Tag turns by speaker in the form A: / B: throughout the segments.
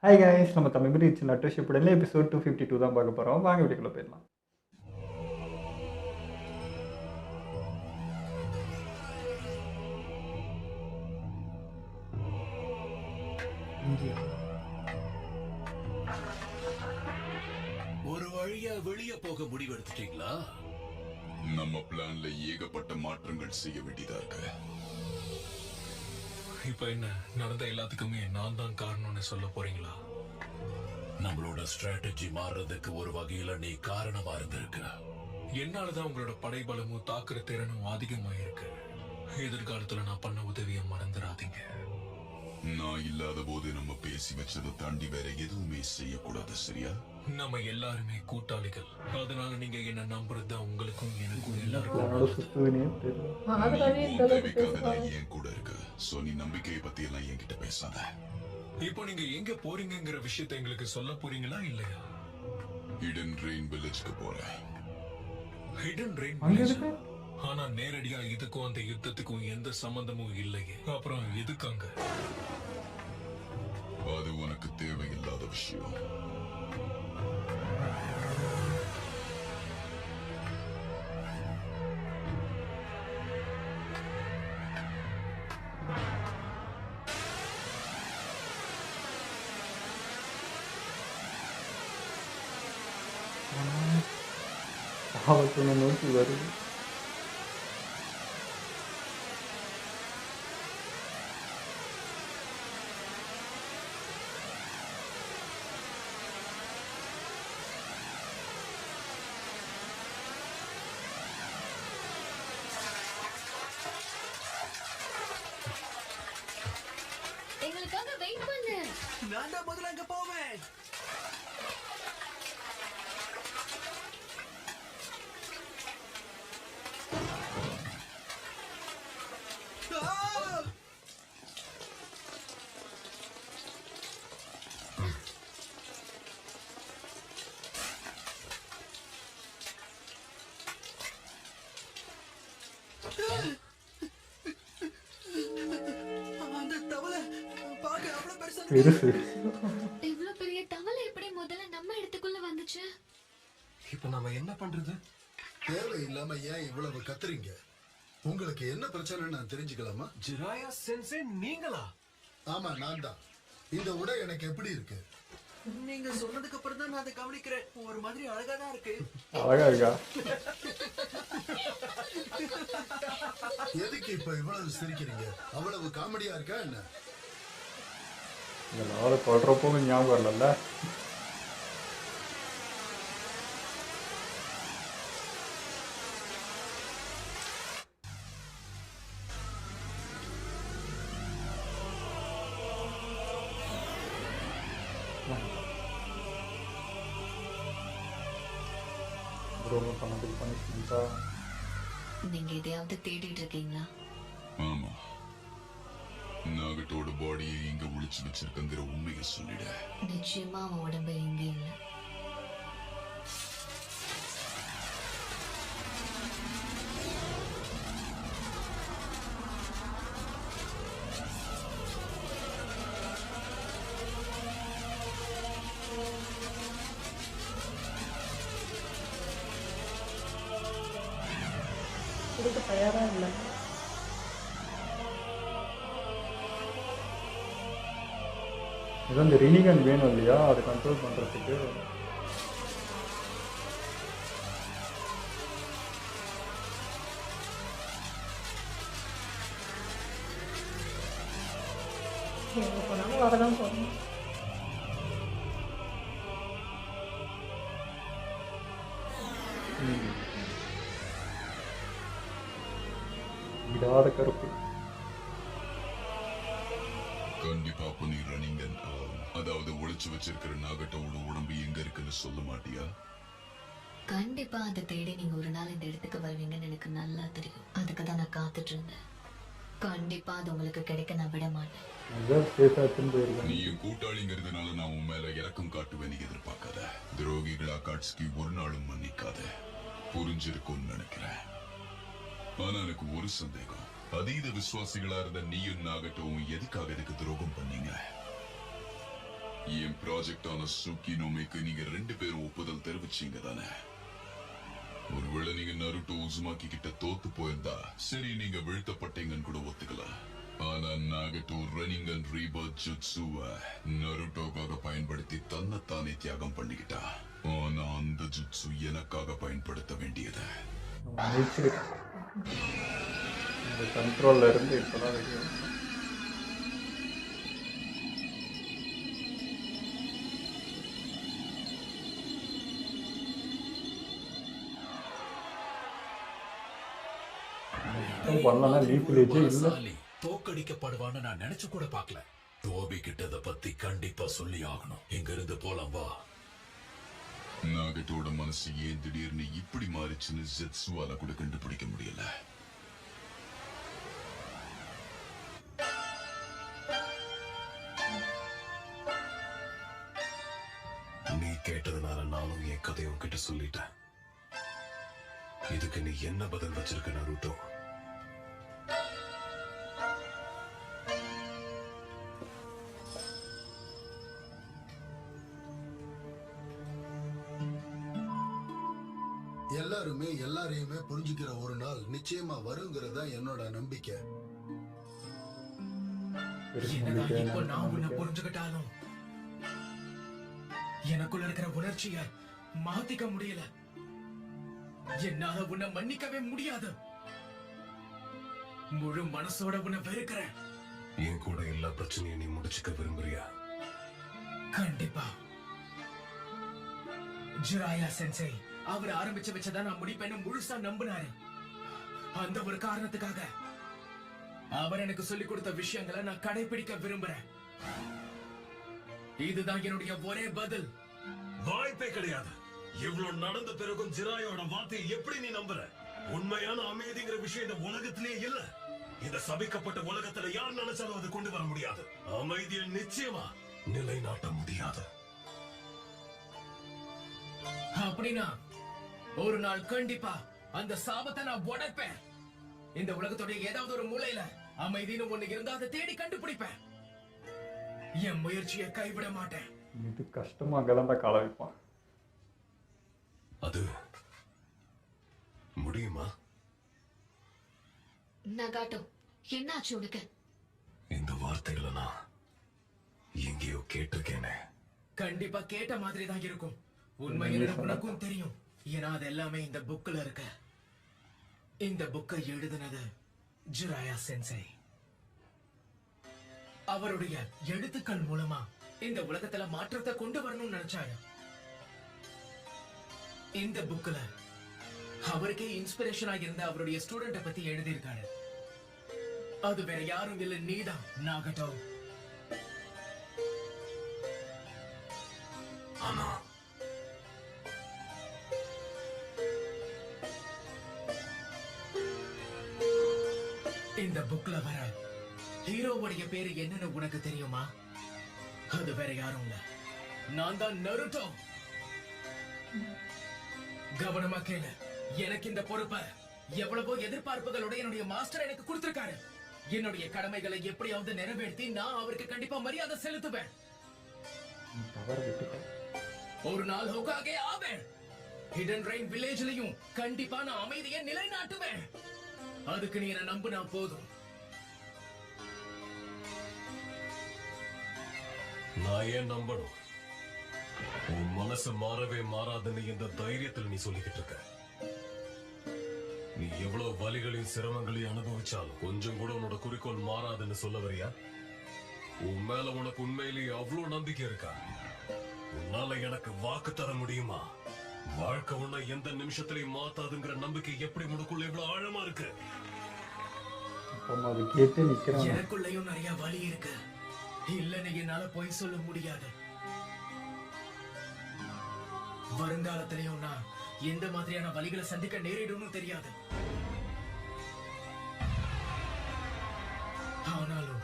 A: Hi guys, நம்ம Tamil reach நட்டுஷிப்புடனே episode 252 தான் பார்க்க போகிறோம். வாங்க வீட்டுக்குள்ளே போயிடலாம்.
B: ஒரு வழியா வெளியே போக முடிவெடுத்துட்டீங்களா?
C: நம்ம பிளான்ல ஏகப்பட்ட மாற்றங்கள் செய்ய வேண்டியதா இருக்கு.
D: இப்ப என்ன நடந்த எல்லாத்துக்குமே நான் தான் காரணம்னு சொல்ல போறீங்களா?
B: நம்மளோட ஸ்ட்ராட்டஜி மாறுறதுக்கு ஒரு வகையில நீ காரணமா இருந்திருக்க.
D: என்னாலதான் உங்களோட படைபலமும் தாக்குற திறனும் அதிகமாயிருக்கு. எதிர்காலத்துல நான் பண்ண உதவியை மறந்துடாதீங்க.
C: நான் இல்லாத போது நம்ம பேசி வச்சதை தாண்டி வேற எதுவுமே செய்யக்கூடாது, சரியா?
D: நம்ம எல்லாருமே கூட்டாளிகள். அதனால நீங்க என்ன நம்புறது உங்களுக்கும் எனக்கும் எல்லாருக்கும்.
A: என்னோட சுத்துவினே தெரியல.
C: உன் தேவைக்காக தான் என் கூட இருக்கு. சோ நீ நம்பிக்கையை பத்தி எல்லாம் என்கிட்ட பேசாத.
D: இப்போ நீங்க எங்க போறீங்கங்கிற விஷயத்தை எங்களுக்கு சொல்ல போறீங்களா இல்லையா?
C: ஹிடன் ரெயின் வில்லேஜ்க்கு போறேன்.
D: ஹிடன் ரெயின்
A: அங்க
D: வில்லேஜ்.
A: இருக்கு.
D: ஆனா நேரடியா இதுக்கும் அந்த யுத்தத்துக்கும் எந்த சம்பந்தமும் இல்லையே. அப்புறம் எதுக்கு அங்க?
C: அது உனக்கு தேவையில்லாத விஷயம்.
A: ஆபத்து நோக்கி வருது.
E: எங்களுக்காக வெயிட் பண்ணு.
B: நான் தான் முதல்ல அங்க போவேன். அந்த தவளை பார்க்க அவ்வளவு பெருசா இருக்கு.
A: பெருசு.
E: இவ்ளோ பெரிய தவளை எப்படி முதல்ல நம்ம இடத்துக்குள்ள வந்துச்சு?
D: இப்ப நாம என்ன பண்றது?
F: தேவையில்லாம ஏன் இவ்வளவு கத்துறீங்க? உங்களுக்கு என்ன பிரச்சனை நான் தெரிஞ்சுக்கலாமா?
D: ஜிராயா சென்சே நீங்களா?
F: ஆமா, நான் தான். இந்த உடை எனக்கு எப்படி இருக்கு?
B: நீங்க சொன்னதுக்கு அப்புறம் தான் நான் அதை கவனிக்கிறேன். ஒரு மாதிரி அழகா தான் இருக்கு.
A: அழகா இருக்கா?
F: எதுக்கு இப்ப இவ்வளவு சிரிக்கிறீங்க? அவ்வளவு காமெடியா இருக்கா என்ன?
A: இதனால தொடரப்போ ஞாபகம் வரல. ரொம்ப பண்ணதுக்கு பனிஷ்மெண்ட்டா?
E: நீங்க எதையாவது தேடிட்டு இருக்கீங்களா?
C: ஆமா, நாகட்டோட பாடியை இங்க ஒளிச்சு வச்சிருக்கங்கிற உண்மையை சொல்லிட.
E: நிச்சயமா அவன் உடம்பு இங்க இல்ல.
G: கொடுக்க தயாரா இல்லை.
A: இது அந்த ரினிகன் வேணும் இல்லையா, அதை கண்ட்ரோல் பண்றதுக்கு.
G: எங்க போனாலும் வரதான் போறோம்.
A: விடாத கருப்பு.
C: கண்டிப்பா அப்ப நீ ரன்னிங் அதாவது ஒளிச்சு வச்சிருக்கிற நாகட்டோட உடம்பு எங்க இருக்குன்னு சொல்ல மாட்டியா?
E: கண்டிப்பா அதை தேடி நீங்க ஒரு நாள் இந்த இடத்துக்கு வருவீங்கன்னு எனக்கு நல்லா தெரியும். அதுக்கு தான் நான் காத்துட்டு இருந்தேன். கண்டிப்பா அது உங்களுக்கு கிடைக்க நான் விட மாட்டேன்.
A: அதான் சேஃபா எடுத்துன்னு போயிருக்கேன்.
C: நீ என் கூட்டாளிங்கிறதுனால நான் உன் மேல இறக்கம் காட்டுவேன் எதிர்பார்க்காத. துரோகிகளா காட்ஸ்கி ஒரு நாளும் மன்னிக்காத. புரிஞ்சிருக்கும்னு நினைக்கிறேன். ஆனா எனக்கு ஒரு சந்தேகம். அதீத விசுவாசிகளா இருந்த நீயும் நாகட்டும் எதுக்காக இதுக்கு துரோகம் பண்ணீங்க? என் ப்ராஜெக்டான சுக்கினோமிக்கு நீங்க 2 பேரும் ஒப்புதல் தெரிவிச்சீங்க தானே? ஒருவேளை நீங்க நருட்டோ உசுமாக்கி கிட்ட தோத்து போயிருந்தா சரி, நீங்க வீழ்த்தப்பட்டீங்கன்னு கூட ஒத்துக்கலாம். ஆனா நாகட்டோ ரன்னிங் அண்ட் ரீபர்த் ஜுட்சுவை நருட்டோக்காக பயன்படுத்தி தன்னைத்தானே தியாகம் பண்ணிக்கிட்டா. ஆனா அந்த ஜுட்சு எனக்காக பயன்படுத்த வேண்டியது.
A: இந்த கண்ட்ரோல்ல இருந்து இப்பதான் வெளியே பண்ணலாம். லீஃப் வில்லேஜே இல்ல.
B: பலசாலி தோக்கடிக்கப்படுவான்னு நான் நினைச்சு கூட பார்க்கல. டோபி கிட்ட இதை பத்தி கண்டிப்பா சொல்லி ஆகணும். இங்க இருந்து போலாம் வா.
C: நாகட்டோட மனசு ஏன் திடீர்னு இப்படி மாறிச்சுன்னு ஜெட்சுவால கூட கண்டுபிடிக்க முடியல.
B: நீ கேட்டதுனால நானும் என் கதையை உன்கிட்ட சொல்லிட்டேன். இதுக்கு நீ என்ன பதில் வச்சிருக்க நருட்டோ?
F: எல்லாருமே எல்லாரையுமே புரிஞ்சுக்கிற ஒரு நாள் நிச்சயமா வருங்கிறதா என்னோட நம்பிக்கை.
D: என்னதான் இப்போ நான் உன்னை புரிஞ்சுக்கிட்டாலும் எனக்குள்ள இருக்கிற உணர்ச்சிய மாத்திக்க முடியல. என்னால உன்னை மன்னிக்கவே முடியாது. முழு மனசோட உன்னை வெறுக்கிறேன்.
B: என் கூட எல்லா பிரச்சனையும் நீ முடிச்சுக்க விரும்புறியா?
D: கண்டிப்பா. ஜிராயா சென்சை அவர் ஆரம்பிச்சு வச்சதா நான் முடிப்பேன்னு முழுசா நம்பினாரு. அந்த ஒரு காரணத்துக்காக அவர் எனக்கு சொல்லிக் கொடுத்த விஷயங்களை நான் கடைபிடிக்க விரும்புறேன். இதுதான் என்னுடைய ஒரே பதில்.
B: வாய்ப்பே கிடையாது. இவ்வளவு நடந்த பிறகும் ஜிராயோட வார்த்தையை எப்படி நீ நம்புற? உண்மையான அமைதிங்கிற விஷயம் இந்த உலகத்திலே இல்ல. இந்த சபிக்கப்பட்ட உலகத்துல யார் நினைச்சாலும் அதை கொண்டு வர முடியாது. அமைதியை நிச்சயமா நிலைநாட்ட முடியாது.
D: அப்படின்னா ஒரு நாள் கண்டிப்பா அந்த சாபத்தை நான் உடைப்பேன். இந்த உலகத்துடைய ஏதாவது ஒரு மூலையில அமைதின்னு ஒண்ணு இருந்தா அதை தேடி கண்டுபிடிப்பேன். என் முயற்சியை கைவிட மாட்டேன்.
A: இது கஷ்டமா அங்கதான் கால வைப்பான்.
B: அது முடியுமா?
E: நகாட்டோ, என்னாச்சு உனக்கு?
B: இந்த வார்த்தைகளை நான் எங்கேயோ கேட்டிருக்கேனே.
D: கண்டிப்பா கேட்ட மாதிரி தான் இருக்கும். உண்மை என்னன்னு உனக்கும் தெரியும். ஏன்னா அது எல்லாமே இந்த புக்ல இருக்கு. இந்த புக்கை எழுதுனது ஜிராயா சென்சை. அவருடைய எழுத்துக்கள் மூலமா இந்த உலகத்துல மாற்றத்தை கொண்டு வரணும்னு நினைச்சாரு. இந்த புக்ல அவருக்கே இன்ஸ்பிரேஷனா இருந்த அவருடைய ஸ்டூடெண்ட பத்தி எழுதியிருக்காரு. அது வேற யாரும் இல்ல, நீதான் நாகட்டோ.
B: ஆனா
D: இந்த புக்ல வர ஹீரோவுடைய பேரு என்னன்னு உனக்கு தெரியுமா? அது வேற யாரும் இல்ல, நான் தான் நருட்டோ. கவனமா கேளு. எனக்கு இந்த பொறுப்பை எவ்வளவோ எதிர்பார்ப்புகளோட என்னுடைய மாஸ்டர் எனக்கு கொடுத்திருக்காரு. என்னுடைய கடமைகளை எப்படியாவது நிறைவேற்றி நான் அவருக்கு கண்டிப்பா மரியாதை செலுத்துவேன். ஒரு நாள் ஹோகாகே ஆவேன். ஹிடன் ரெயின் வில்லேஜ்லயும் கண்டிப்பா நான் அமைதியை நிலைநாட்டுவேன். அதுக்கு நீ என்ன நம்புனா போதும்.
B: நான் ஏன் நம்பணும்? உன் மனசு மாறவே மாறாதுன்னு இந்த தைரியத்தில் நீ சொல்லிக்கிட்டு இருக்க. நீ எவ்வளவு வலிகளையும் சிரமங்களையும் அனுபவிச்சாலும் கொஞ்சம் கூட உன்னோட குறிக்கோள் மாறாதுன்னு சொல்ல வரியா? உன் மேல உனக்கு உண்மையிலேயே அவ்வளவு நம்பிக்கை இருக்கா? உன்னால எனக்கு வாக்கு தர முடியுமா? வாழ்க்கை உன்னை எந்த நிமிஷத்திலையும் மாத்தாதுங்கிற நம்பிக்கை எப்படி உனக்குள்ள எவ்வளவு ஆழமா இருக்கு?
A: அது கேட்டு நிக்கிறான்.
D: எனக்குள்ளயும் நிறைய வலி இருக்கு. இல்லன்னு என்னால பொய் சொல்ல முடியாது. வருங்காலத்திலையும் நான் எந்த மாதிரியான வலிகளை சந்திக்க நேரிடும் தெரியாது. ஆனாலும்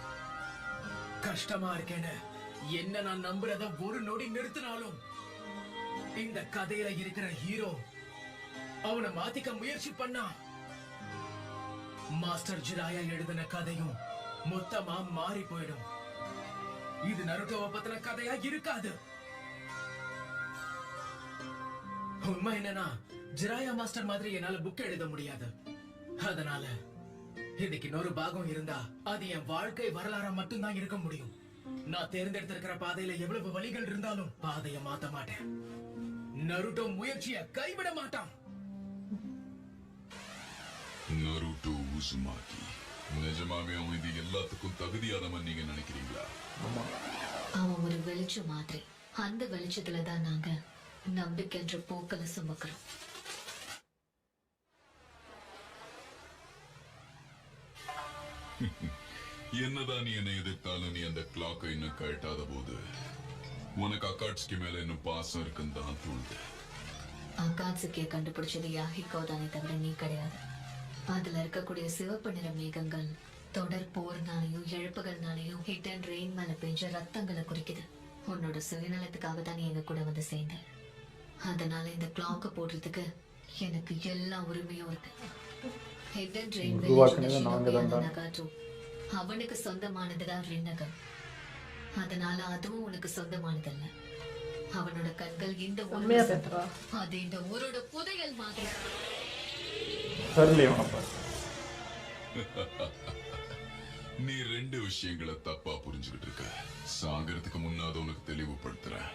D: கஷ்டமா இருக்கேன்னு என்ன நான் நம்புறத ஒரு நொடி நிறுத்தினாலும் இந்த கதையில இருக்கிற ஹீரோ அவனை மாத்திக்க முயற்சி பண்ணா மாஸ்டர் ஜிராயா எழுதின கதையும் மொத்தமா மாறி போயிடும். இது நருட்டோவை பத்தின கதையா இருக்காது. உண்மை என்னன்னா, ஜிராயா மாஸ்டர் மாதிரி என்னால புக் எழுத முடியாது. அதனால இதுக்கு இன்னொரு பாகம் இருந்தா அது என் வாழ்க்கை வரலாறா மட்டும்தான் இருக்க முடியும். நான் தேர்ந்தெடுத்திருக்கிற பாதையில எவ்வளவு வழிகள் இருந்தாலும் பாதைய மாத்த மாட்டேன். நருட்டோ முயற்சியை கைவிட மாட்டான்.
C: நருட்டோ உசுமாக்கி நிஜமாவே அவன் இது எல்லாத்துக்கும் தகுதியானவன் நீங்க நினைக்கிறீங்களா?
E: அவன் ஒரு வெளிச்சம் மாதிரி. அந்த வெளிச்சத்துல தான் நாங்க நம்பிக்கைன்ற போக்கல சுமக்கிறோம்.
C: என்னதான் நீ என்னை எதிர்த்தாலும் நீ அந்த கிளாக்கை இன்னும் கழட்டாத போது உனக்கு அக்காட்சிக்கு மேல இன்னும் பாசம் இருக்குன்னு தான் தோணுது.
E: அகாட்சுக்கிய கண்டுபிடிச்சது யாஹிகோ தானே தவிர நீ கிடையாது. அதுல இருக்கக்கூடிய சிவப்பு நிற மேகங்கள் தொடர் போர்னாலையும் இழப்புகள்னாலையும் ஹிட் அண்ட் ரெயின் மேல பெஞ்ச ரத்தங்களை குறிக்குது. உன்னோட சுயநலத்துக்காக தான் நீ எங்க கூட வந்து சேர்ந்த. அதனால இந்த கிளாக்க போடுறதுக்கு எனக்கு எல்லா உரிமையும் இருக்கு. ஹிட் அண்ட் ரெயின் நகாட்டோ அவனுக்கு சொந்தமானதுதான் ரின்னகம். அதனால அதுவும் உனக்கு சொந்தமானதல்ல. அவனோட கண்கள் இந்த
G: உண்மையா பேசுறா?
E: அது இந்த ஊரோட புதையல் மாதிரி.
C: நீ ரெண்டு விஷயங்களை தப்பா புரிஞ்சுக்கிட்டு இருக்க. சாகரத்துக்கு முன்னாத உனக்கு தெளிவுபடுத்துறேன்.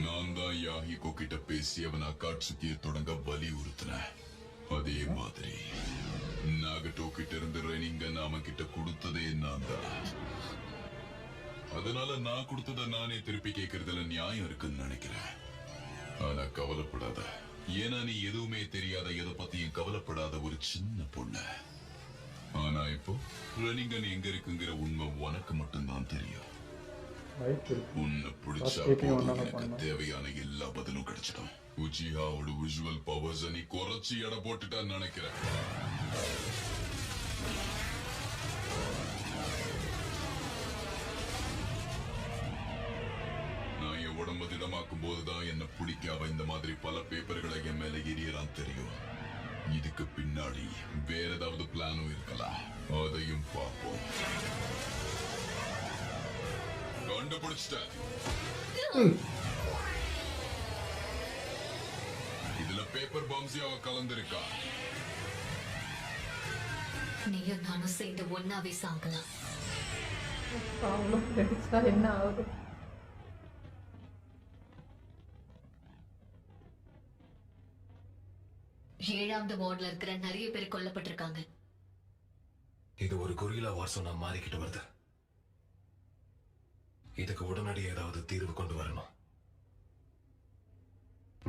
C: நான் தான் யாஹிகோ கிட்ட பேசி அவன் அக்காட்சுக்கிய தொடங்க வலியுறுத்தினேன். அதே மாதிரி நாகட்டோ கிட்ட இருந்து ரெனிங்கன் அவன் கிட்ட கொடுத்ததே நான் தான். அதனால நான் கொடுத்தத நானே திருப்பி கேட்கறதுல நியாயம் இருக்குன்னு நினைக்கிறேன். ஆனா கவலைப்படாத, ஏன்னா நீ எதுவுமே தெரியாத, எதை பத்தியும் கவலைப்படாத ஒரு சின்ன பொண்ணு. ஆனா இப்போ ரெனிங்கன் எங்க இருக்குங்கிற உண்மை உனக்கு மட்டும்தான் தெரியும். உன்னை பிடிச்சா போதும், எனக்கு தேவையான எல்லா பதிலும் கிடைச்சிடும். உச்சிஹாவோட விஷுவல் பவர்ஸ் நீ குறைச்சி எடை போட்டுட்டான்னு நினைக்கிறேன். நான் என் உடம்பு திடமாக்கும் போதுதான் என்ன பிடிக்காம இந்த மாதிரி பல பேப்பர்களை என் மேல எரியறான் தெரியும். இதுக்கு பின்னாடி வேற ஏதாவது பிளானும் இருக்கலாம். அதையும் பார்ப்போம். கண்டுபிடிச்சிட்டேன். இதுல பேப்பர் பாம்ஸியாவ கலந்திருக்கா?
E: நீயும் நானும் சேர்ந்து ஒன்னாவே சாகலாம்.
G: அவ்வளோ கிடைச்சா என்ன ஆகுது?
E: ஏழாவது வார்டுல இருக்கிற நிறைய பேர் கொல்லப்பட்டிருக்காங்க.
B: இது ஒரு கொரில்லா வார் சொன்னா மாறிக்கிட்டு வருது. இதுக்கு உடனடி ஏதாவது தீர்வு கொண்டு வரணும்.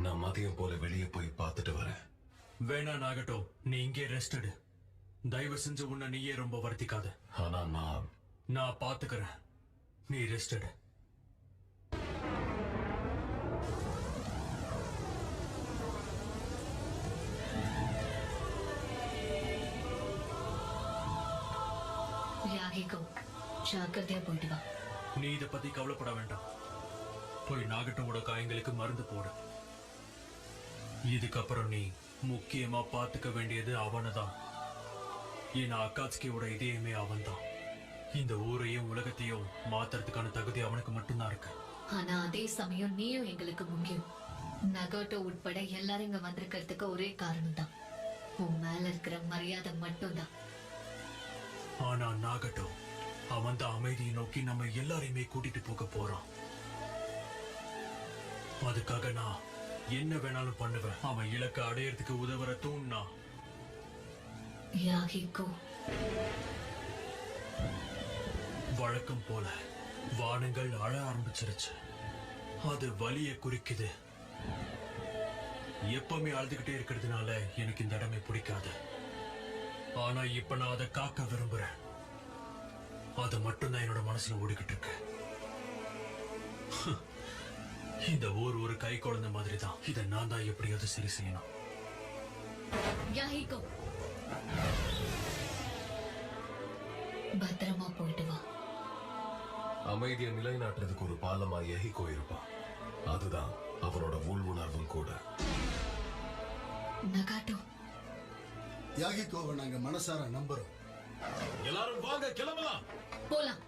B: நான் மதியம் போல வெளியே போய் பார்த்துட்டு வரேன்.
H: வேணா நாகட்டோ, நீ இங்கே ரெஸ்ட் எடு. தயவு செஞ்சு உன்னை நீயே ரொம்ப வருத்திக்காத.
B: ஆனா
H: நான் பாத்துக்கிறேன். நீ ரெஸ்ட் எடு.
E: யாஹிகோ, ஜாக்கிரதையா போயிட்டு வா.
H: நீ இதை பத்தி கவலைப்பட வேண்டாம். போய் நாகட்டோட காயங்களுக்கு மருந்து போடு. இதுக்கப்புறம் நீ முக்கியமா பாத்துக்க வேண்டியது அவனைதான். ஏன்னா அக்காட்சுக்கியோட இதயமே அவன்தான். இந்த ஊரையும் உலகத்தையும் மாத்துறதுக்கான தகுதி அவனுக்கு மட்டும்தான் இருக்கு.
E: ஆனா அதே சமயம் நீயும் எங்களுக்கு முக்கியம். நகாட்டோ உட்பட எல்லாரும் இங்க வந்திருக்கிறதுக்கு ஒரே காரணம் தான், உன் மேல இருக்கிற மரியாதை மட்டும்தான்.
H: ஆனா நாகட்டோ அவன் தான் அமைதியை நோக்கி நம்ம எல்லாரையுமே கூட்டிட்டு போக போறான். அதுக்காக நான் என்ன வேணாலும் பண்ணுவேன். அவன் இலக்கை அடையறதுக்கு உதவுற தூண்னா.
E: யாஹிகோ,
H: வழக்கம் போல வானங்கள் அழ ஆரம்பிச்சிருச்சு. அது வலியை குறிக்குது. எப்பவுமே அழுதுகிட்டே இருக்கிறதுனால எனக்கு இந்த இடமே பிடிக்காது. ஆனா இப்ப நான் அதை காக்க விரும்புறேன். அது மட்டும்தான் என்னோட மனசுல ஓடிக்கிட்டு இருக்கு. இந்த ஊர் ஒரு கை குழந்தை மாதிரி தான். இதை நான் தான் எப்படியாவது சரி செய்யணும்.
E: யாஹிகோ, பத்திரமா போயிட்டு வா.
B: அமைதியை நிலைநாட்டுறதுக்கு ஒரு பாலமா யஹிகோ இருப்பான். அதுதான் அவனோட உள் உணர்வும் கூட.
E: நகாட்டோ,
F: யாகிகோவை நாங்க மனசார நம்புறோம்.
B: எல்லாரும் வாங்க, கிளம்பலாம்.
E: போலாம்.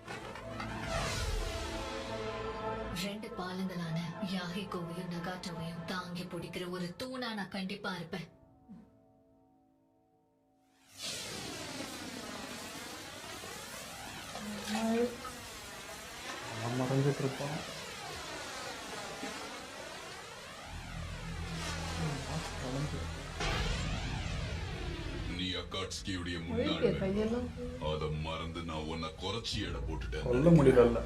E: 2 பாலங்களான யாஹிகோவையும் நகாட்டோவையும் தாங்கி பிடிக்கிற ஒரு தூணா நான் கண்டிப்பா இருப்பேன்.
A: நான் மறைஞ்சிட்டு இருப்போம்.
C: நீ அக்காட்ஸ்கியுடைய முன்னாள்
G: ஒழிக்க கையெல்லாம்
C: அத மறந்து நான் உன்னை குறைச்சி எடை போட்டுட்டேன்.
A: சொல்ல முடியல.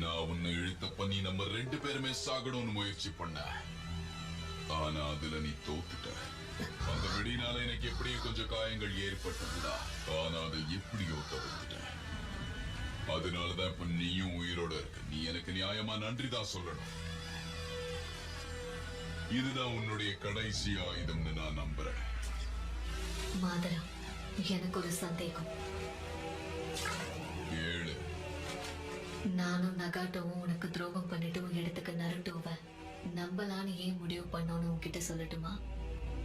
C: நான் உன்னை இழுத்தப்ப நீ நம்ம 2 பேருமே சாகணும்னு முயற்சி பண்ண. ஆனா அதுல நீ தோத்துட்ட. அந்த வெடினால எனக்கு எப்படியும் கொஞ்சம் காயங்கள் ஏற்பட்டதுடா. ஆனா அதை எப்படியோ தவிர்த்துட்டேன். அதனாலதான் இப்ப நீயும் உயிரோட இருக்க. நீ எனக்கு நியாயமா நன்றிதான் சொல்லணும். இதுதான் உன்னுடைய கடைசி ஆயுதம்னு நான் நம்புறேன்.
E: மாதரா, எனக்கு ஒரு சந்தேகம்.
C: ஏழு.
E: நானும் நகாட்டோவும் உனக்கு துரோகம் பண்ணிட்டு உன் இடத்துக்கு நருட்டோவ நம்பலான்னு ஏன் முடிவு பண்ணோன்னு உன்கிட்ட சொல்லட்டுமா?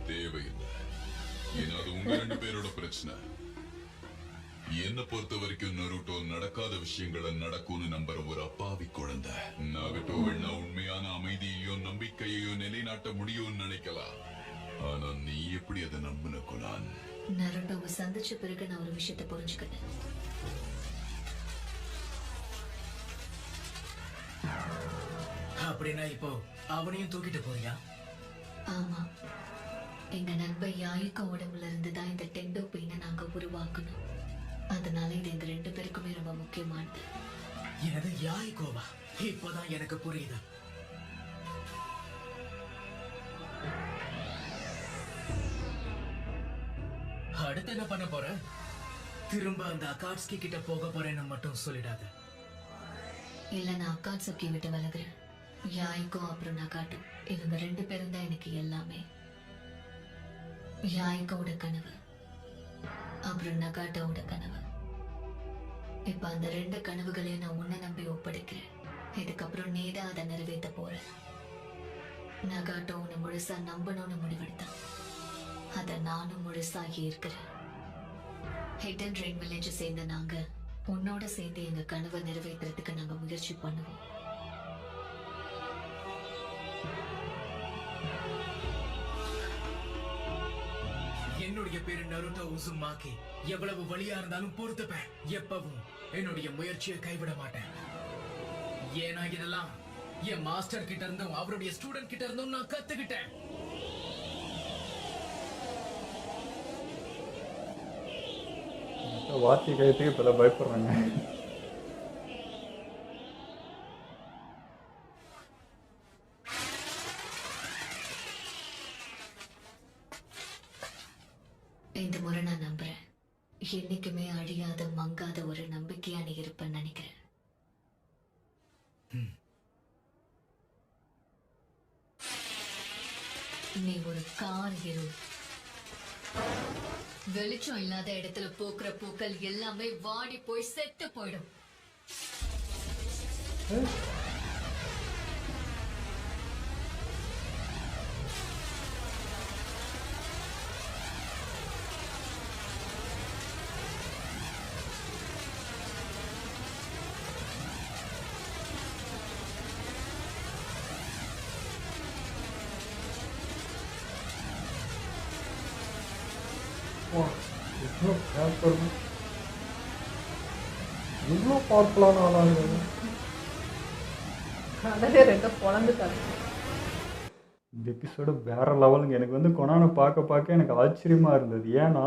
C: தேவையில்லை. ஏன்னா அது உங்க 2 பேரோட பிரச்சனை. என்ன பொறுத்த வரைக்கும் நருட்டோ நடக்காத விஷயங்களை நடக்கும்னு நம்புற ஒரு அப்பாவி குழந்தை. நகட்டோவில் நான் உண்மையான அமைதியையும் நம்பிக்கையையும் நிலைநாட்ட முடியும்னு நினைக்கலாம். ஆனா நீ எப்படி அதை நம்பின குலான்?
E: நருட்டோவை சந்திச்ச பிறகு நான் ஒரு விஷயத்தை புரிஞ்சுக்கிட்டேன்.
D: அப்படின்னா இப்போ அவனையும் தூக்கிட்டு போறியா?
E: ஆமா, எங்க நண்பர் யாயுக்க உடம்புல இருந்து தான் இந்த டெண்டோ பெயினை நாங்க உருவாக்கணும். அதனால இது எங்க 2 பேருக்குமே ரொம்ப முக்கியமானது.
D: எனது யாய்கோவா? இப்போதான் எனக்கு புரியுது. அடுத்து என்ன பண்ண போற? திரும்ப அந்த அகாட்ஸ்கி கிட்ட போக போறேன்னு மட்டும் சொல்லிடாத.
E: இல்ல, நான் அக்காட்சுக்கி விட்டு விலகுறேன். யாய்கோ அப்புறம் நகாட்டோ இவங்க 2 பேரும் தான் எனக்கு எல்லாமே. யாய்கோட கனவு அப்புறம் நகாட்டோட கனவு. இப்ப அந்த 2 கனவுகளையும் நான் உன்னை நம்பி ஒப்படைக்கிறேன். இதுக்கப்புறம் நீதான் அதை நிறைவேற்ற போற. நகாட்டோ உன்னை முழுசா நம்பணும்னு முடிவெடுத்தான். அதை நானும் முழுசா ஏற்கிறேன். ஹிடன் ரெயின் வில்லேஜ் சேர்ந்த நாங்க உன்னோட சேர்ந்து எங்க கனவை நிறைவேற்றுறதுக்கு நாங்க முயற்சி பண்ணுவோம்.
D: என்னுடைய பேரு நருட்டோ உசுமாக்கி. எவ்வளவு வலியா இருந்தாலும் பொறுத்துப்பேன். எப்பவும் என்னுடைய முயற்சியை கைவிட மாட்டேன். ஏன்னா இதெல்லாம் என் மாஸ்டர் கிட்ட இருந்தும் அவருடைய ஸ்டூடெண்ட் கிட்ட இருந்தும் நான் கத்துக்கிட்டேன்.
A: வாத்தி கையத்துக்கு இப்ப பயப்படுறாங்க.
E: இந்த முறை நான் நம்புறேன். என்னைக்குமே அழியாத மங்காத ஒரு நம்பிக்கையா நீ இருப்பேன்னு நினைக்கிறேன். நீ ஒரு கார் ஹீரோ. வெளிச்சம் இல்லாத இடத்துல பூக்கிற பூக்கள் எல்லாமே வாடி போய் செத்து போயிடும்.
A: இவ்வளோ பவர்ஃபுல்லான ஆளாங்க.
G: கடலே 2 பொழந்துட்டாங்க.
A: இந்த எபிசோடு வேற லெவலுங்க. எனக்கு வந்து கொனானை பார்க்க எனக்கு ஆச்சரியமாக இருந்தது. ஏன்னா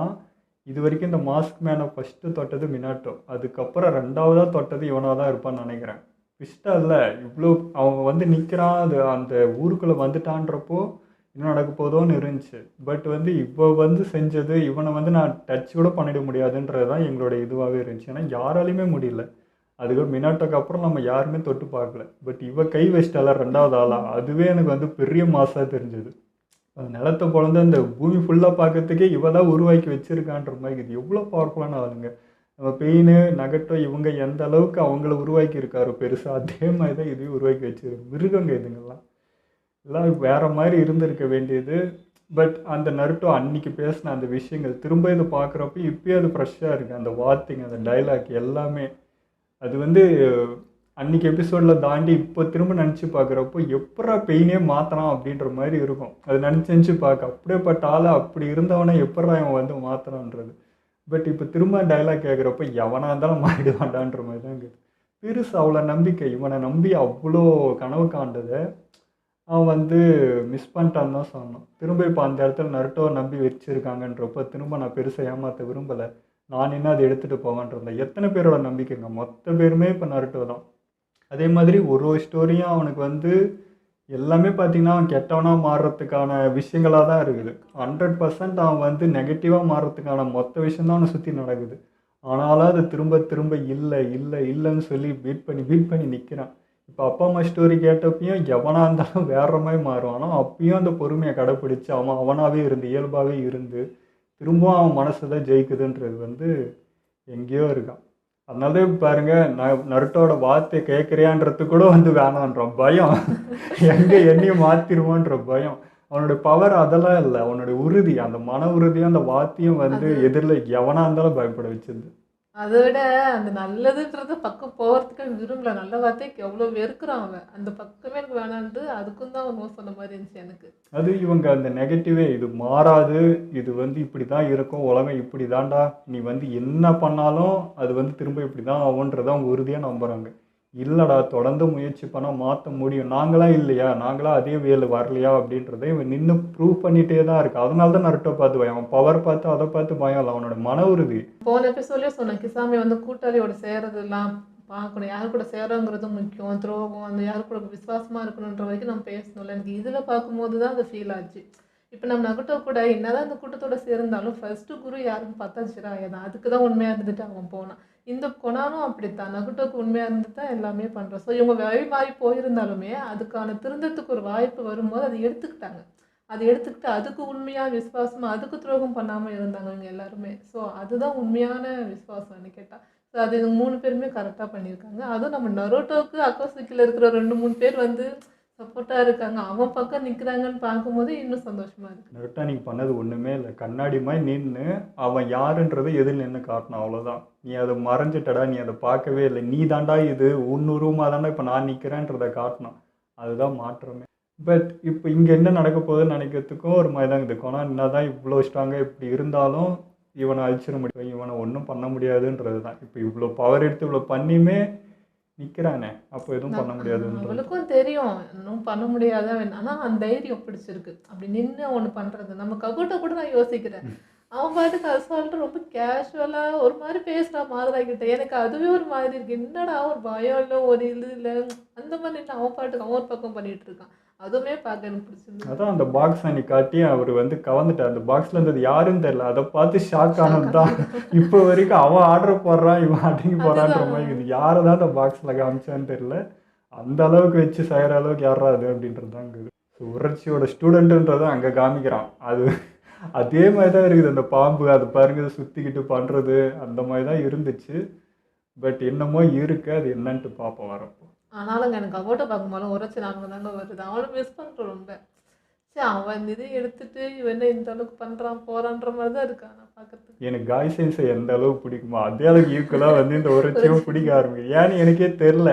A: இது வரைக்கும் இந்த மாஸ்க் மேனை ஃபஸ்ட்டு தொட்டது மினாட்டோ, அதுக்கப்புறம் 2ஆவதாக தொட்டது இவனாக தான் இருப்பான்னு நினைக்கிறேன். ட்விஸ்டா இல்லை, இவ்வளோ அவங்க வந்து நிற்கிறான், அது அந்த ஊருக்குள்ளே வந்துட்டான்றப்போ இன்னும் நடக்க போதோன்னு இருந்துச்சு. பட் வந்து இப்போ வந்து செஞ்சது இவனை வந்து நான் டச் கூட பண்ணிட முடியாதுன்றது தான் எங்களோட இதுவாகவே இருந்துச்சு. ஏன்னா யாராலையுமே முடியல. அதுக்கு மினாட்டோக்கு அப்புறம் நம்ம யாருமே தொட்டு பார்க்கல. பட் இவ கை வச்சிட்டால 2ஆவது ஆளாக, அதுவே எனக்கு வந்து பெரிய மாசாக தெரிஞ்சது. அந்த நிலத்தை பொழந்து அந்த பூமி ஃபுல்லாக பார்க்கறதுக்கே இவ தான் உருவாக்கி வச்சிருக்கான்ற மாதிரி இது எவ்வளோ பவர்ஃபுல்லான ஆளுங்க. நம்ம பெயின் நகட்டோ இவங்க எந்த அளவுக்கு அவங்கள உருவாக்கி இருக்காரோ பெருசாக, அதே மாதிரி தான் இதையும் உருவாக்கி வச்சிருக்கு. மிருகங்க இதுங்கெல்லாம் எல்லாம் வேற மாதிரி இருந்திருக்க வேண்டியது. பட் அந்த நருட்டோ அன்னைக்கு பேசின அந்த விஷயங்கள் திரும்ப இதை பார்க்குறப்ப இப்பயும் அது ஃப்ரெஷ்ஷாக இருக்குது. அந்த வார்த்தைங்க, அந்த டைலாக் எல்லாமே அது வந்து அன்னைக்கு எபிசோடில் தாண்டி இப்போ திரும்ப நினச்சி பார்க்குறப்போ எப்படா பெயினே மாற்றலாம் அப்படின்ற மாதிரி இருக்கும். அது நினச்சி பார்க்க அப்படியேப்பட்ட ஆளை அப்படி இருந்தவனை எப்படா இவன் வந்து மாற்றலான்றது. பட் இப்போ திரும்ப டைலாக் கேட்குறப்ப எவனாக இருந்தாலும் மாறிடுவான்டான்ற மாதிரி தான் இருக்குது. பெருசு அவ்வளோ நம்பிக்கை, இவனை நம்பி அவ்வளோ கனவு காண்டதை அவன் வந்து மிஸ் பண்ணிட்டான்னு தான் சொன்னான். திரும்ப இப்போ அந்த இடத்துல நருட்டோவை நம்பி வச்சுருக்காங்கன்றப்போ திரும்ப நான் பெருசாக ஏமாற்ற விரும்பலை, நான் என்ன அதை எடுத்துகிட்டு போவேன்றேன். எத்தனை பேரோட நம்பிக்கைங்க, மொத்த பேருமே இப்போ நருட்டோ தான். அதே மாதிரி ஒரு ஸ்டோரியும் அவனுக்கு வந்து எல்லாமே பார்த்திங்கன்னா அவன் கெட்டவனாக மாறுறதுக்கான விஷயங்களாக தான் இருக்குது. 100% அவன் வந்து நெகட்டிவாக மாறுறதுக்கான மொத்த விஷயந்தான் அவனை சுற்றி நடக்குது. ஆனாலும் அது திரும்ப திரும்ப இல்லை இல்லை இல்லைன்னு சொல்லி பீட் பண்ணி நிற்கிறான். இப்போ அப்பா அம்மா ஸ்டோரி கேட்டப்பையும் எவனாக இருந்தாலும் வேற மாதிரி மாறும். ஆனால் அப்பயும் அந்த பொறுமையை கடைப்பிடிச்சு அவன் அவனாகவே இருந்து இயல்பாகவே இருந்து திரும்பவும் அவன் மனசு தான் ஜெயிக்குதுன்றது வந்து எங்கேயோ இருக்கான். அதனாலே பாருங்க, நருட்டோட வார்த்தை கேட்குறியான்றது கூட வந்து வேணான்றோம் பயம், எங்கே என்னையும் மாற்றிடுவோன்ற பயம். அவனுடைய பவர் அதெல்லாம் இல்லை, அவனுடைய உறுதி, அந்த மன உறுதியும் அந்த வார்த்தையும் வந்து எதிரில் எவனாக இருந்தாலும் பயப்பட வச்சிருது.
G: அதை விட அந்த நல்லதுன்றது பக்கம் போகிறதுக்கு விரும்பல, நல்ல வார்த்தைக்கு எவ்வளோ வெறுக்கிறான் அவன். அந்த பக்கமே எனக்கு வேணான்ட்டு அதுக்கும் தான் அவன் சொன்ன மாதிரி இருந்துச்சு எனக்கு.
A: அது இவங்க அந்த நெகட்டிவே, இது மாறாது, இது வந்து இப்படி தான் இருக்கும், உலகம் இப்படி தான்டா, நீ வந்து என்ன பண்ணாலும் அது வந்து திரும்ப இப்படி தான் ஆகுன்றதை அவங்க உறுதியாக நம்புகிறாங்க. இல்லைடா, தொடர்ந்து முயற்சி பண்ணால் மாற்ற முடியும், நாங்களாம் இல்லையா, நாங்களாம் அதே வேலை வரலையா அப்படின்றத இவன் நின்று ப்ரூவ் பண்ணிகிட்டே தான் இருக்கு. அதனால தான் நருட்டோ பார்த்து பயம், அவன் பவர் பார்த்து அதை பார்த்து பயம் இல்லை, அவனோட மன உறுதி.
G: போன எபிசோட்லேயே சொன்னேன், கிசாமி வந்து கூட்டாளியோட சேர்றதெல்லாம் பார்க்கணும், யார் கூட சேரோங்கிறது முக்கியம், துரோகம், அந்த யார் கூட விசுவாசமாக இருக்கணுன்ற வரைக்கும் நம்ம பேசணும்ல. எனக்கு இதில் பார்க்கும்போது தான் அது ஃபீல் ஆச்சு. இப்போ நம்ம நகுட்டோ கூட என்னதான் அந்த கூட்டத்தோட சேர்ந்தாலும் ஃபர்ஸ்ட்டு குரு யாருன்னு பார்த்தா ஜிராயா தான். அதுக்கு தான் உண்மையாக இருந்துட்டு அவன் போனான். இந்த கொனானும் அப்படித்தான், நகுட்டோக்கு உண்மையாக இருந்து தான் எல்லாமே பண்ணுறோம். ஸோ இவங்க வழி மாறி போயிருந்தாலுமே அதுக்கான திருந்தத்துக்கு ஒரு வாய்ப்பு வரும்போது அதை எடுத்துக்கிட்டாங்க. அதை எடுத்துக்கிட்டு அதுக்கு உண்மையாக விசுவாசமாக அதுக்கு துரோகம் பண்ணாமல் இருந்தாங்க இவங்க எல்லாருமே. ஸோ அதுதான் உண்மையான விசுவாசம்னு கேட்டால். ஸோ அது இவங்க 3 பேருமே கரெக்டாக பண்ணியிருக்காங்க. அதுவும் நம்ம நருட்டோவுக்கு அக்கோசிக்கில் இருக்கிற 2-3 பேர் வந்து சப்போர்ட்டாக இருக்காங்க, அவன் பக்கம் நிற்கிறாங்கன்னு பார்க்கும்போது இன்னும் சந்தோஷமாக இருக்குது.
A: நருட்டோ நீ பண்ணது ஒன்றுமே இல்லை, கண்ணாடி மாதிரி நின்று அவன் யாருன்றதை எதில் நின்று காட்டணும், அவ்வளோதான். நீ அதை மறைஞ்சிட்டடா, நீ அதை பார்க்கவே இல்லை, நீ தாண்டா இது உன்னுருவமாக தாண்டா இப்போ நான் நிற்கிறேன்றதை காட்டணும். அதுதான் மாற்றமே. பட் இப்போ இங்கே என்ன நடக்க போகுதுன்னு நினைக்கிறதுக்கும் ஒரு மாதிரி தான் இருக்குது. கொனான் என்ன தான் இவ்வளோ ஸ்ட்ராங்காக இப்படி இருந்தாலும் இவனை அழிச்சிட முடியும், இவனை ஒன்றும் பண்ண முடியாதுன்றது தான். இப்போ இவ்வளோ பவர் எடுத்து இவ்வளோ பண்ணியுமே நிற்கிறானே, அப்போ எதுவும் பண்ண முடியாதுன்னு
G: அவளுக்கும் தெரியும் இன்னும் பண்ண முடியாத. ஆனால் அந்த தைரியம் பிடிச்சிருக்கு, அப்படி நின்று ஒன்று பண்ணுறது. நம்ம ககுட்டை கூட நான் யோசிக்கிறேன், அவன் பாட்டுக்கு அது சொல்லிட்டு ரொம்ப கேஷுவலாக ஒரு மாதிரி பேசுகிறா மாதுரா கிட்ட. எனக்கு அதுவே ஒரு மாதிரி இருக்குது, என்னடா ஒரு பயம் இல்லை ஒரு இது இல்லை அந்த மாதிரி நின்று அவன் பாட்டுக்கு அவன் ஒரு பக்கம் பண்ணிகிட்டு இருக்கான். அதுவுமே பார்க்க எனக்கு பிடிச்சிருக்கு.
A: அதான் அந்த பாக்ஸ் அன்னி காட்டி அவர் வந்து கவர்ந்துட்டார். அந்த பாக்ஸில் இருந்தது யாருன்னு தெரியல, அதை பார்த்து ஷாக் ஆனது தான். இப்போ வரைக்கும் அவன் ஆர்டர் போடுறான், இவன் அடங்கி போகிறான்ற மாதிரி இது யாரை தான் அந்த பாக்ஸில் காமிச்சான்னு தெரியல. அந்த அளவுக்கு வச்சு செய்கிற அளவுக்கு யாரா அது அப்படின்றது தான் இருக்குது. ஸோ உணர்ச்சியோட ஸ்டூடெண்ட்டுன்றதை அங்கே காமிக்கிறான். அது அதே மாதிரி தான் இருக்குது. அந்த பாம்பு அது பாருங்க சுற்றிக்கிட்டு பண்ணுறது அந்த மாதிரி தான் இருந்துச்சு. பட் என்னமோ இருக்கு, அது என்னன்ட்டு பார்ப்போம் வரப்போ.
G: ஆனாலும் எனக்கு அவோட்டை பார்க்கும்போது உரைச்சி நாங்கள் தாங்க வருது. அவனும் மிஸ் பண்ணுறோம் ரொம்ப. சரி, அவன் இந்த இதை எடுத்துட்டு இவன் என்ன இந்த அளவுக்கு பண்ணுறான் போகிறான்ற மாதிரி தான் இருக்கா நான் பார்க்கறதுக்கு.
A: எனக்கு காய் சயின்ஸை எந்த அளவுக்கு பிடிக்குமோ அதே அளவுக்கு ஈக்குவலாக வந்து இந்த உரைச்சியும் பிடிக்க ஆரம்பிக்கும். ஏன்னு எனக்கே தெரில,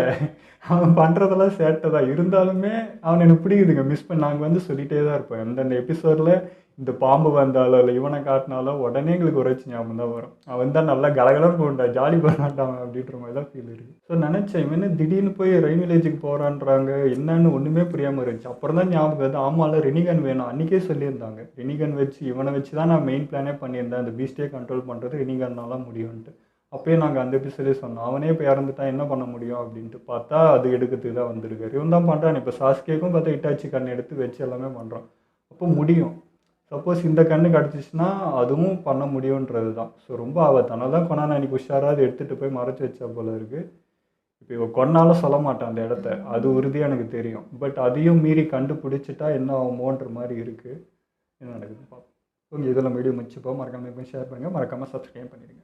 A: அவன் பண்ணுறதெல்லாம் சேட்டை தான் இருந்தாலுமே அவன் எனக்கு பிடிக்குதுங்க. மிஸ் பண்ணி நாங்கள் வந்து சொல்லிகிட்டே தான் இருப்போம். எந்தெந்த எபிசோடில் இந்த பாம்பு வந்தாலோ இல்லை இவனை காட்டினாலோ உடனே எங்களுக்கு உரைச்சி ஞாபகம் தான் வரும். அவன் தான் நல்லா கலகலன்னு போண்டா ஜாலி பண்ண மாட்டான் அப்படின்ற மாதிரி தான் ஃபீல் இருக்குது. ஸோ நினச்சேன் இவன் திடீர்னு போய் ரெயின் வில்லேஜுக்கு போகிறான்றாங்க, என்னன்னு ஒன்றுமே புரியாமல் இருந்துச்சு. அப்புறம் தான் ஞாபகம் வந்து ஆமாம்ல ரெனிகன் வேணும், அன்றைக்கே சொல்லியிருந்தாங்க. ரெனிகன் வச்சு இவனை வச்சு தான் நான் மெயின் பிளானே பண்ணியிருந்தேன், அந்த பீஸ்டே கண்ட்ரோல் பண்ணுறது ரெனிகன்னால முடியும்ன்ட்டு. அப்போயே நாங்கள் அந்த எபிசோடே சொன்னோம், அவனே இப்போ இறந்துட்டான் என்ன பண்ண முடியும் அப்படின்ட்டு. பார்த்தா அது எடுக்கிறதுக்கு தான் வந்திருக்காரு. இவன் தான் பண்ணுறான். இப்போ சாஸ்கேக்கும் பார்த்தா இட்டாச்சி கண் எடுத்து வச்சு எல்லாமே பண்ணுறான். அப்போ முடியும். சப்போஸ் இந்த கண்ணு கிடச்சிச்சின்னா அதுவும் பண்ண முடியுன்றது தான். ஸோ ரொம்ப ஆபத்தான தான் கொண்டாந்து அன்றைக்கி உஷாராக எடுத்துகிட்டு போய் மறைச்சி வச்சா போல இருக்குது. இப்போ இவ கொன்னாலும் சொல்ல மாட்டான் அந்த இடத்த, அது உறுதியாக எனக்கு தெரியும். பட் அதையும் மீறி கண்டுபிடிச்சிட்டா என்ன ஆகுமோன்ற மாதிரி இருக்குது. என்ன நடக்குதுன்னு பார்ப்போம். உங்கள் இதில் வீடியோ முடிச்சுப்போம். மறக்காமல் ஷேர் பண்ணுங்கள், மறக்காமல் சப்ஸ்கிரைப் பண்ணிடுங்க.